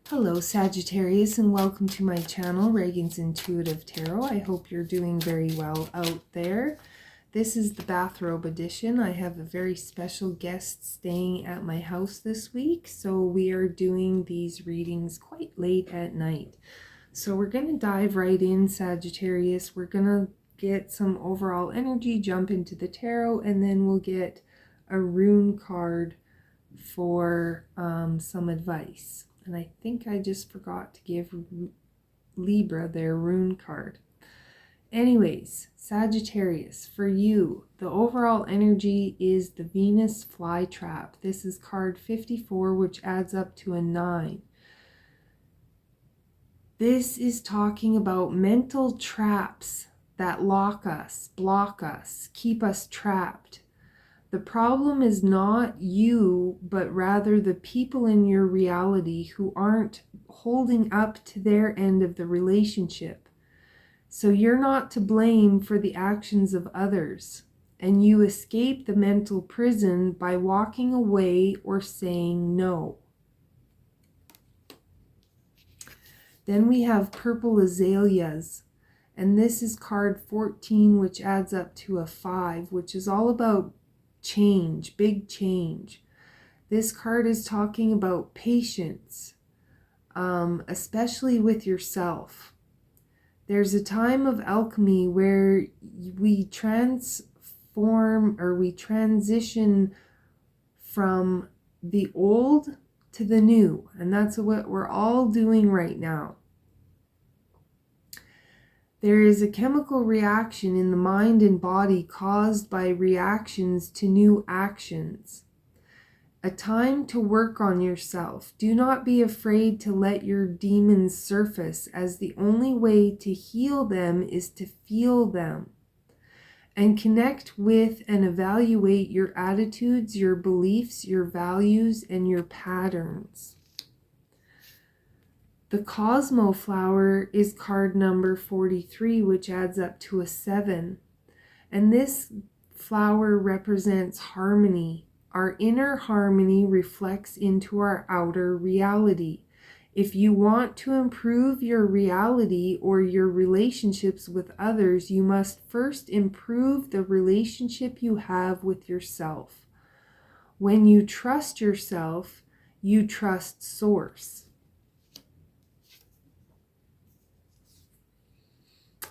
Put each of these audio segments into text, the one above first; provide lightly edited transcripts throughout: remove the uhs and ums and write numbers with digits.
Hello Sagittarius, and welcome to my channel, Ragean's Intuitive Tarot. I hope you're doing very well out there. This is the bathrobe edition. I have a very special guest staying at my house this week, so we are doing these readings quite late at night. So we're going to dive right in, Sagittarius. We're going to get some overall energy, jump into the tarot, and then we'll get a rune card for some advice. And I think I just forgot to give Libra their rune card. Anyways, Sagittarius, for you, the overall energy is the Venus flytrap. This is card 54, which adds up to a 9. This is talking about mental traps that lock us, block us, keep us trapped. The problem is not you, but rather the people in your reality who aren't holding up to their end of the relationship. So you're not to blame for the actions of others, and you escape the mental prison by walking away or saying no. Then we have purple azaleas, and this is card 14, which adds up to a 5, which is all about change, big change. This card is talking about patience, especially with yourself. There's a time of alchemy where we transform or we transition from the old to the new, and that's what we're all doing right now. There is a chemical reaction in the mind and body caused by reactions to new actions. A time to work on yourself. Do not be afraid to let your demons surface, as the only way to heal them is to feel them. And connect with and evaluate your attitudes, your beliefs, your values, and your patterns. The Cosmo flower is card number 43, which adds up to a 7. And this flower represents harmony. Our inner harmony reflects into our outer reality. If you want to improve your reality or your relationships with others, you must first improve the relationship you have with yourself. When you trust yourself, you trust Source.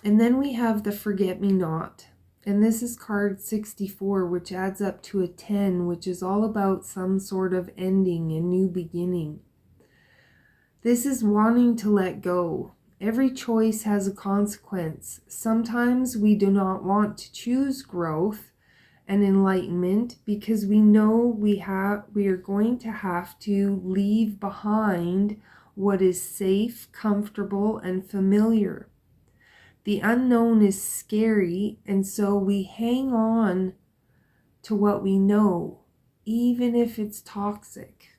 And then we have the Forget-Me-Not. And this is card 64, which adds up to a 10, which is all about some sort of ending, a new beginning. This is wanting to let go. Every choice has a consequence. Sometimes we do not want to choose growth and enlightenment because we know we are going to have to leave behind what is safe, comfortable, and familiar. The unknown is scary, and so we hang on to what we know, even if it's toxic.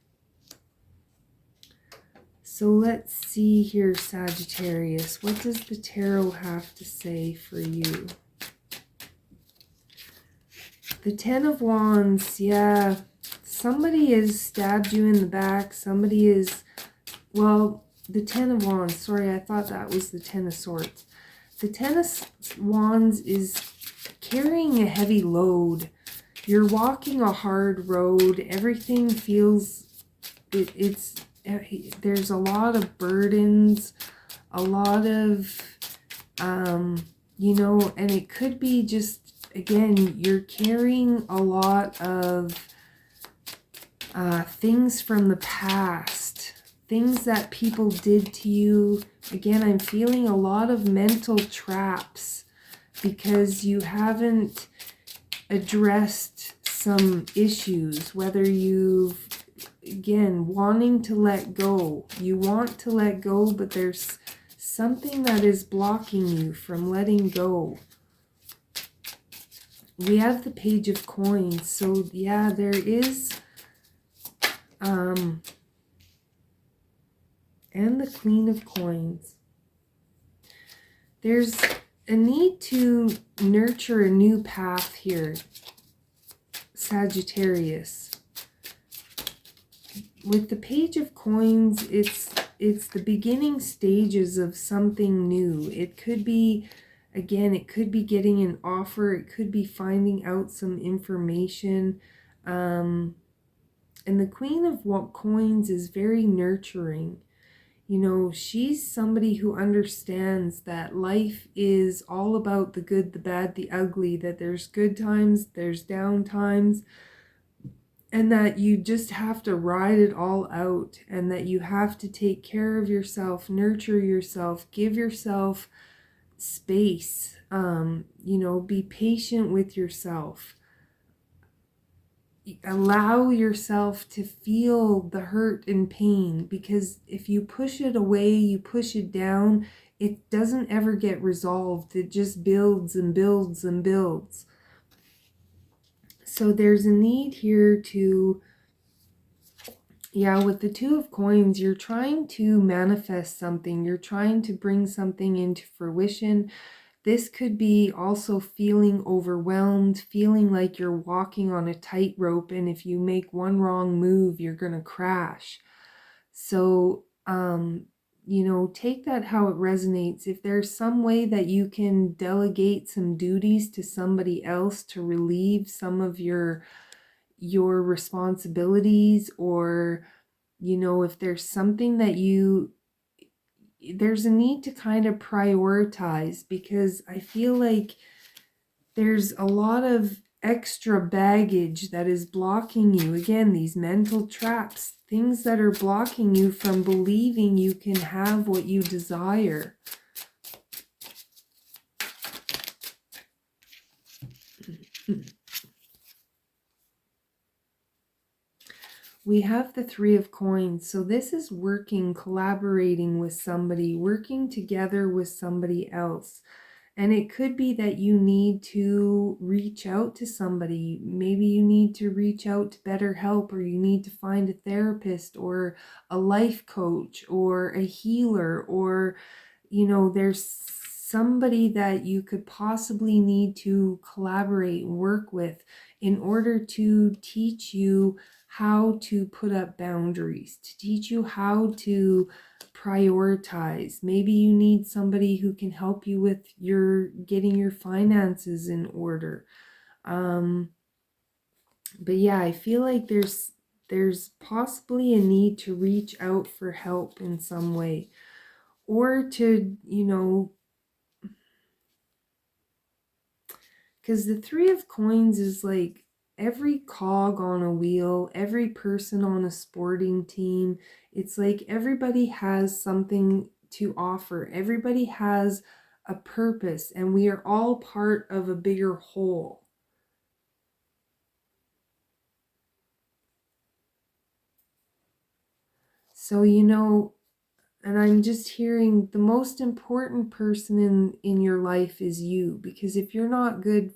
So let's see here, Sagittarius. What does the tarot have to say for you? The Ten of Wands, yeah. Somebody has stabbed you in the back. Somebody is, well, the Ten of Wands. Sorry, I thought that was the Ten of Swords. The Ten of Wands is carrying a heavy load. You're walking a hard road. Everything feels, there's a lot of burdens, a lot of, you know, and it could be just, again, you're carrying a lot of things from the past, things that people did to you. Again, I'm feeling a lot of mental traps because you haven't addressed some issues, whether you've, again, wanting to let go. You want to let go, but there's something that is blocking you from letting go. We have the Page of Coins. So, yeah, there is... and the Queen of Coins. There's a need to nurture a new path here, Sagittarius. With the Page of Coins, it's it's the beginning stages of something new. It could be, again, it could be getting an offer. It could be finding out some information. And the Queen of Coins is very nurturing. You know, she's somebody who understands that life is all about the good, the bad, the ugly, that there's good times, there's down times, and that you just have to ride it all out, and that you have to take care of yourself, nurture yourself, give yourself space, you know, be patient with yourself. Allow yourself to feel the hurt and pain, because if you push it away, you push it down, it doesn't ever get resolved. It just builds and builds and builds. So there's a need here to, yeah, with the Two of Coins, you're trying to manifest something. You're trying to bring something into fruition. This could be also feeling overwhelmed, feeling like you're walking on a tightrope, and if you make one wrong move, you're going to crash. So, you know, take that how it resonates. If there's some way that you can delegate some duties to somebody else to relieve some of your responsibilities, or, you know, if there's something that there's a need to kind of prioritize, because I feel like there's a lot of extra baggage that is blocking you. Again, these mental traps, things that are blocking you from believing you can have what you desire. We have the Three of Coins. So this is working, collaborating with somebody, working together with somebody else. And it could be that you need to reach out to somebody. Maybe you need to reach out to BetterHelp, or you need to find a therapist or a life coach or a healer, or, you know, there's somebody that you could possibly need to collaborate and work with in order to teach you how to put up boundaries, to teach you how to prioritize. Maybe you need somebody who can help you with getting your finances in order. But yeah, I feel like there's possibly a need to reach out for help in some way, or to, you know, because the Three of Coins is like every cog on a wheel, every person on a sporting team. It's like everybody has something to offer. Everybody has a purpose, and we are all part of a bigger whole. So, you know, and I'm just hearing the most important person in your life is you, because if you're not good,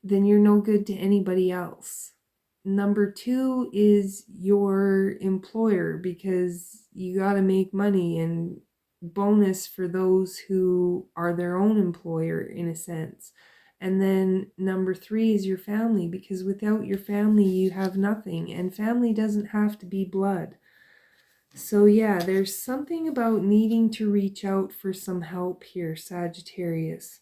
then you're no good to anybody else. Number two is your employer, because you got to make money, and bonus for those who are their own employer in a sense. And then number three is your family, because without your family, you have nothing, and family doesn't have to be blood. So yeah, there's something about needing to reach out for some help here, Sagittarius.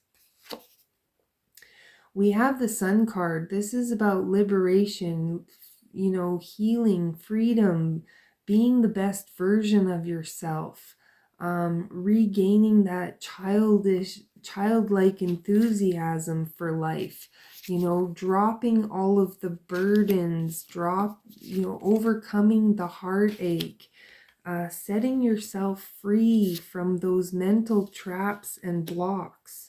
We have the Sun card. This is about liberation, you know, healing, freedom, being the best version of yourself, regaining that childlike enthusiasm for life, you know, dropping all of the burdens, overcoming the heartache, setting yourself free from those mental traps and blocks.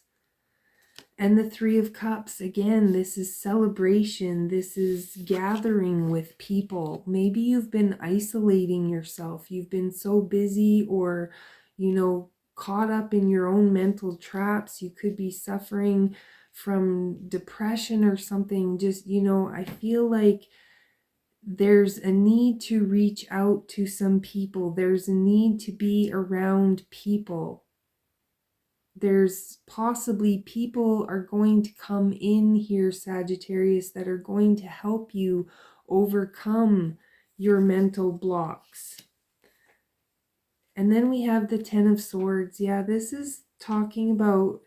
And the Three of Cups, again, this is celebration. This is gathering with people. Maybe you've been isolating yourself. You've been so busy, or, you know, caught up in your own mental traps. You could be suffering from depression or something. Just, you know, I feel like there's a need to reach out to some people. There's a need to be around people. There's possibly people are going to come in here, Sagittarius, that are going to help you overcome your mental blocks. And then we have the Ten of Swords. Yeah, this is talking about,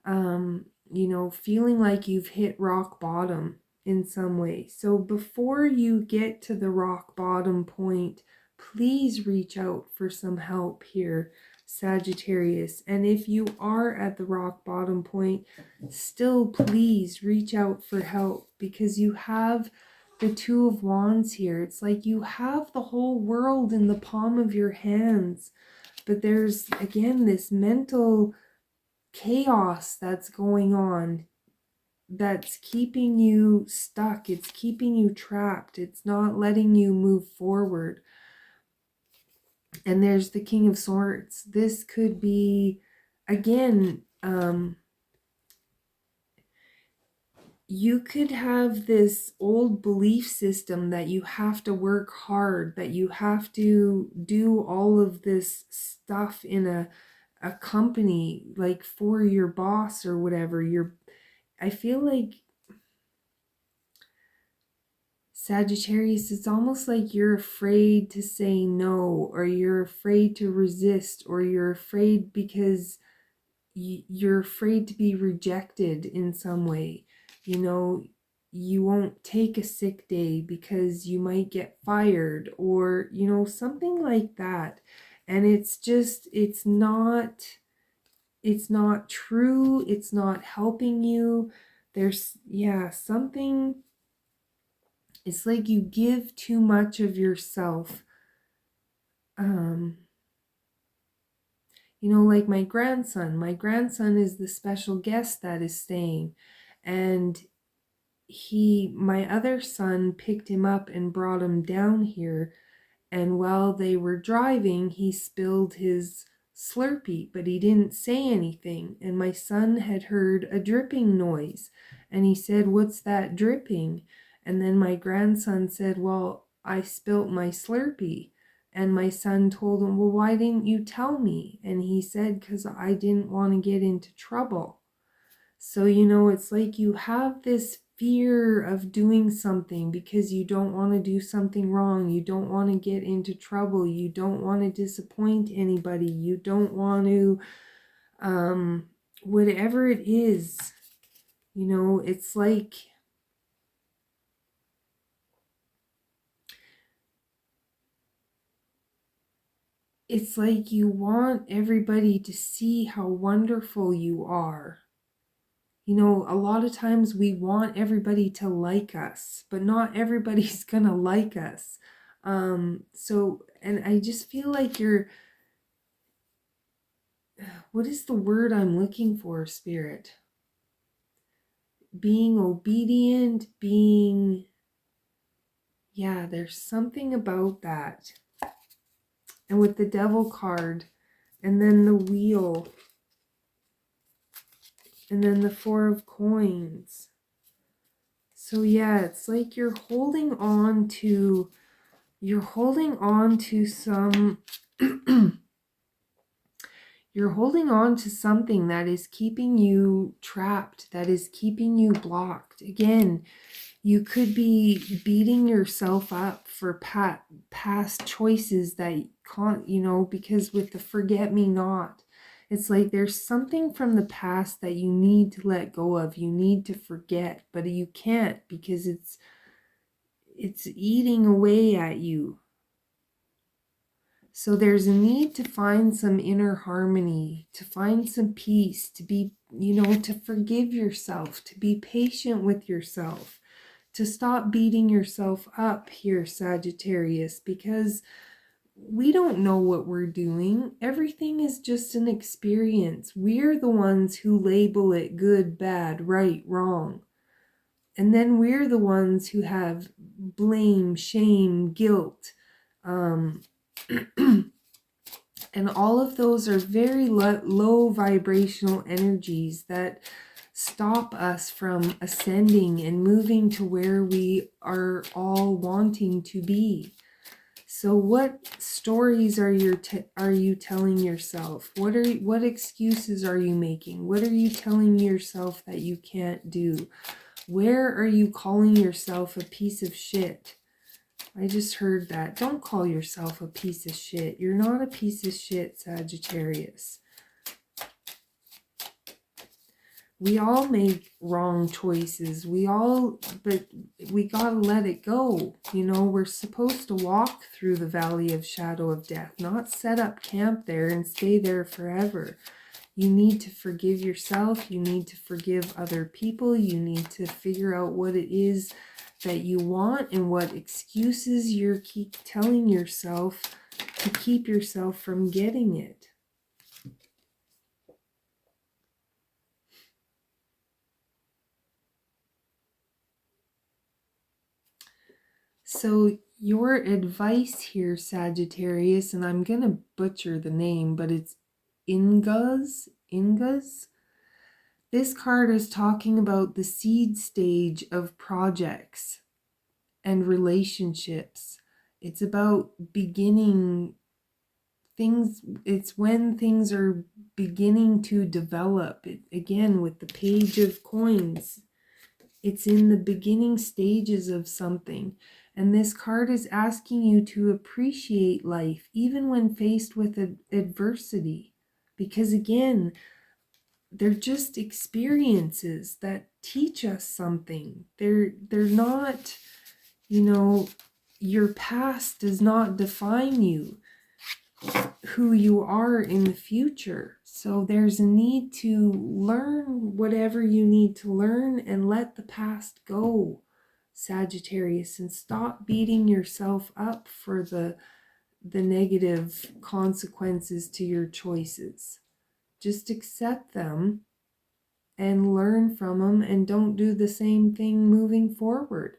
you know, feeling like you've hit rock bottom in some way. So before you get to the rock bottom point, please reach out for some help here, Sagittarius. And if you are at the rock bottom point, still please reach out for help, because you have the Two of Wands here. It's like you have the whole world in the palm of your hands, but there's, again, this mental chaos that's going on that's keeping you stuck. It's keeping you trapped. It's not letting you move forward. And there's the King of Swords. This could be, again, you could have this old belief system that you have to work hard, that you have to do all of this stuff in a company, like for your boss or whatever. I feel like, Sagittarius, it's almost like you're afraid to say no, or you're afraid to resist, or you're afraid because you're afraid to be rejected in some way. You know, you won't take a sick day because you might get fired, or, you know, something like that. And it's just, it's not true. It's not helping you. There's, yeah, something. It's like you give too much of yourself. You know, like my grandson. My grandson is the special guest that is staying. And my other son picked him up and brought him down here. And while they were driving, he spilled his Slurpee, but he didn't say anything. And my son had heard a dripping noise. And he said, "What's that dripping?" And then my grandson said, "Well, I spilt my Slurpee." And my son told him, "Well, why didn't you tell me?" And he said, "Because I didn't want to get into trouble." So, you know, it's like you have this fear of doing something because you don't want to do something wrong. You don't want to get into trouble. You don't want to disappoint anybody. You don't want to, whatever it is, you know, it's like, you want everybody to see how wonderful you are. You know, a lot of times we want everybody to like us, but not everybody's gonna like us. And I just feel like what is the word I'm looking for, Spirit? Being obedient, yeah, there's something about that. And with the Devil card, and then the Wheel, and then the Four of Coins. So yeah, it's like you're holding on to some you're holding on to something that is keeping you trapped, that is keeping you blocked. Again, you could be beating yourself up for past choices that can't, you know, because with the forget me not, it's like there's something from the past that you need to let go of, you need to forget, but you can't because it's eating away at you. So there's a need to find some inner harmony, to find some peace, to be, you know, to forgive yourself, to be patient with yourself, to stop beating yourself up here, Sagittarius, because we don't know what we're doing. Everything is just an experience. We're the ones who label it good, bad, right, wrong. And then we're the ones who have blame, shame, guilt, and all of those are very low vibrational energies that stop us from ascending and moving to where we are all wanting to be. So what stories are you telling yourself? What excuses are you making? What are you telling yourself that you can't do? Where are you calling yourself a piece of shit? I just heard that. Don't call yourself a piece of shit. You're not a piece of shit, Sagittarius. We all make wrong choices. But we gotta let it go. You know, we're supposed to walk through the valley of shadow of death, not set up camp there and stay there forever. You need to forgive yourself. You need to forgive other people. You need to figure out what it is that you want and what excuses you're keep telling yourself to keep yourself from getting it. So your advice here, Sagittarius, and I'm going to butcher the name, but it's Ingas. This card is talking about the seed stage of projects and relationships. It's about beginning things. It's when things are beginning to develop. Again, with the Page of Coins, it's in the beginning stages of something. And this card is asking you to appreciate life, even when faced with adversity. Because again, they're just experiences that teach us something. They're not, you know, your past does not define you, who you are in the future. So there's a need to learn whatever you need to learn and let the past go, Sagittarius, and stop beating yourself up for the negative consequences to your choices. Just accept them and learn from them, and don't do the same thing moving forward.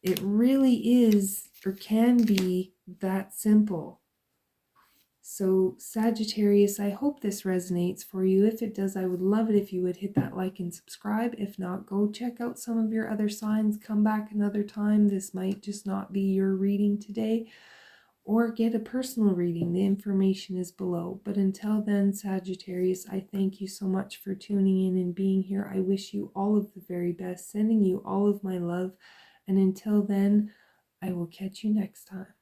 It really is, or can be, that simple. So Sagittarius, I hope this resonates for you. If it does, I would love it if you would hit that like and subscribe. If not, go check out some of your other signs. Come back another time. This might just not be your reading today. Or get a personal reading. The information is below. But until then, Sagittarius, I thank you so much for tuning in and being here. I wish you all of the very best, sending you all of my love. And until then, I will catch you next time.